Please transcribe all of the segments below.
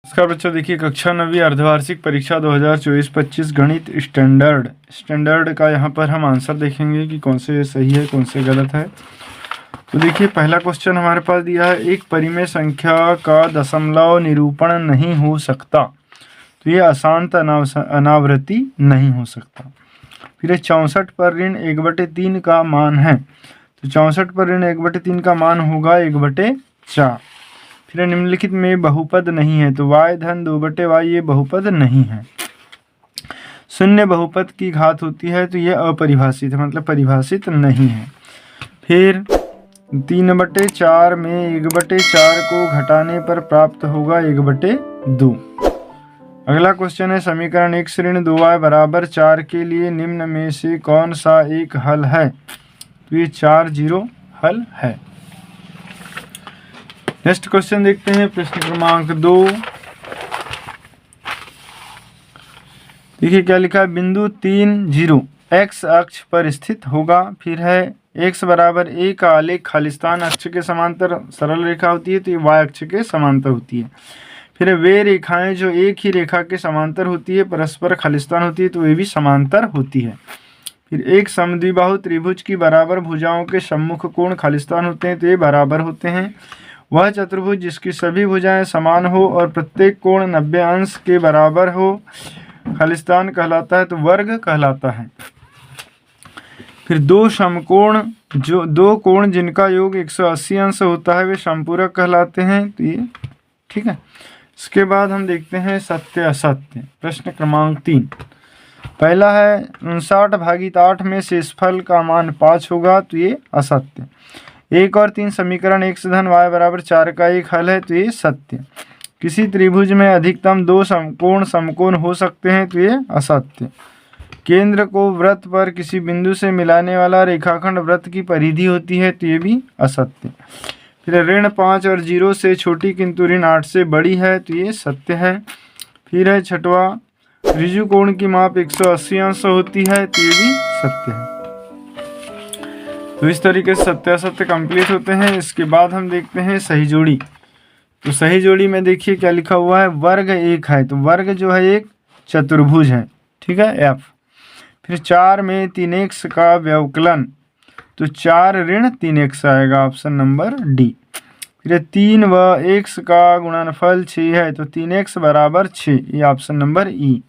नमस्कार बच्चों, देखिए कक्षा 9वीं अर्धवार्षिक परीक्षा 2024-25 गणित स्टैंडर्ड का यहाँ पर हम आंसर देखेंगे कि कौन से सही है कौन से गलत है। तो देखिए पहला क्वेश्चन हमारे पास दिया है, एक परिमेय संख्या का दशमलव निरूपण नहीं हो सकता, तो ये अशांत अनावृत्ति नहीं हो सकता। फिर 64 पर ऋण 1/3 का मान है, तो 64 पर ऋण 1/3 का मान होगा 1/4। फिर निम्नलिखित में बहुपद नहीं है, तो y धन 2/y ये बहुपद नहीं है। शून्य बहुपद की घात होती है, तो ये अपरिभाषित है, मतलब परिभाषित नहीं है। फिर 3/4 में 1/4 को घटाने पर प्राप्त होगा 1/2। अगला क्वेश्चन है, समीकरण x ऋण 2y बराबर 4 के लिए निम्न में से कौन सा एक हल है, तो ये 4 0 हल है। नेक्स्ट क्वेश्चन देखते हैं, प्रश्न क्रमांक 2। देखिए क्या लिखा है, बिंदु 3 0 x अक्ष पर स्थित होगा। फिर है x बराबर a का आलेख खालिस्तान अक्ष के समांतर सरल रेखा होती है, तो ये y अक्ष के समांतर होती है। फिर वे रेखाएं जो एक ही रेखा के समांतर होती है परस्पर खालिस्तान होती है, तो वे भी समांतर होती है। फिर एक समद्विबाहु त्रिभुज की बराबर भुजाओं के सम्मुख कोण खालिस्तान होते हैं, तो ये बराबर होते हैं। वह चतुर्भुज जिसकी सभी भुजाएं समान हो और प्रत्येक कोण 90 अंश के बराबर हो खालिस्तान कहलाता है, तो वर्ग कहलाता है। फिर दो समकोण जो दो कोण जिनका योग 180 अंश होता है वे समपूरक कहलाते हैं, तो ये ठीक है। इसके बाद हम देखते हैं सत्य असत्य। प्रश्न क्रमांक 3। पहला है 59/8 में शेषफल का मान 5 होगा, तो ये असत्य। 1 और 3 समीकरण x धन y बराबर 4 का एक हल है, तो ये सत्य। किसी त्रिभुज में अधिकतम 2 समकोण हो सकते हैं, तो ये असत्य। केंद्र को वृत्त पर किसी बिंदु से मिलाने वाला रेखाखंड वृत्त की परिधि होती है, तो ये भी असत्य। फिर ऋण 5 और 0 से छोटी किंतु ऋण 8 से बड़ी है, तो ये सत्य है। फिर है छठवा, ऋजु कोण की माप 180 अंश होती है, तो ये भी सत्य है। तो इस तरीके से सत्य असत्य कंप्लीट होते हैं। इसके बाद हम देखते हैं सही जोड़ी। तो सही जोड़ी में देखिए क्या लिखा हुआ है, वर्ग 1 है, तो वर्ग जो है एक चतुर्भुज है, ठीक है, f। फिर 4 में 3x का व्यवकलन, तो 4 ऋण 3x आएगा, ऑप्शन नंबर डी। फिर 3 व x का गुणनफल 6 है, तो 3x बराबर 6, ये ऑप्शन नंबर ई।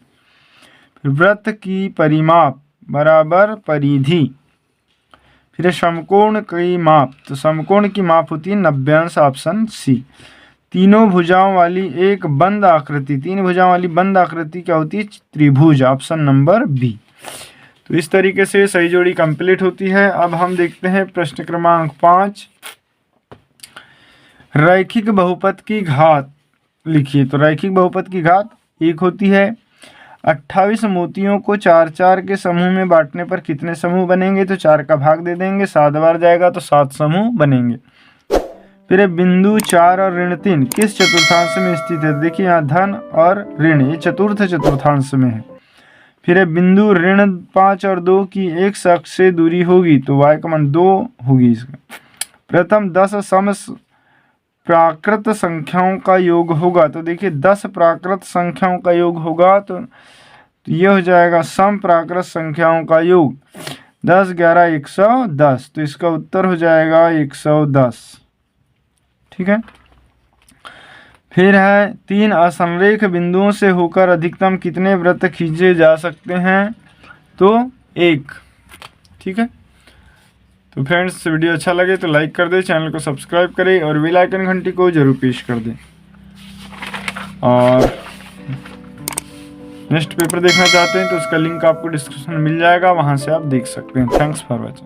फिर वृत्त की परिमाप बराबर परिधि। फिर समकोण की माप, तो समकोण की माप होती है 90 अंश, ऑप्शन सी। तीनों भुजाओं वाली एक बंद आकृति, 3 भुजाओं वाली बंद आकृति क्या होती है, त्रिभुज, ऑप्शन नंबर बी। तो इस तरीके से सही जोड़ी कंप्लीट होती है। अब हम देखते हैं प्रश्न क्रमांक 5। रैखिक बहुपद की घात लिखिए। तो रैखिक बहुपद की घात 1 होती है। 28 मोतियों को 4-4 के समूह में बांटने पर कितने समूह बनेंगे, तो 4 का भाग दे देंगे, 7 बार जाएगा तो 7 समूह बनेंगे। फिर बिंदु 4 और ऋण 3 किस चतुर्थांश में स्थित है, देखिए यहाँ धन और ऋण ये चतुर्थ चतुर्थांश में है। फिर बिंदु ऋण 5 और 2 की x अक्ष से दूरी होगी, तो y का मान 2 होगी इसका। प्रथम 10 सम प्राकृत संख्याओं का योग होगा, तो देखिए 10 प्राकृत संख्याओं का योग होगा, तो ये हो जाएगा सम प्राकृत संख्याओं का योग 10 11 110, तो इसका उत्तर हो जाएगा 110, ठीक है। फिर है 3 असमरेख बिंदुओं से होकर अधिकतम कितने वृत्त खींचे जा सकते हैं, तो 1, ठीक है। तो फ्रेंड्स वीडियो अच्छा लगे तो लाइक कर दें, चैनल को सब्सक्राइब करें और बेल आइकन घंटी को जरूर पेश कर दें। और नेक्स्ट पेपर देखना चाहते हैं तो उसका लिंक आपको डिस्क्रिप्शन में मिल जाएगा, वहां से आप देख सकते हैं। Thanks for watching.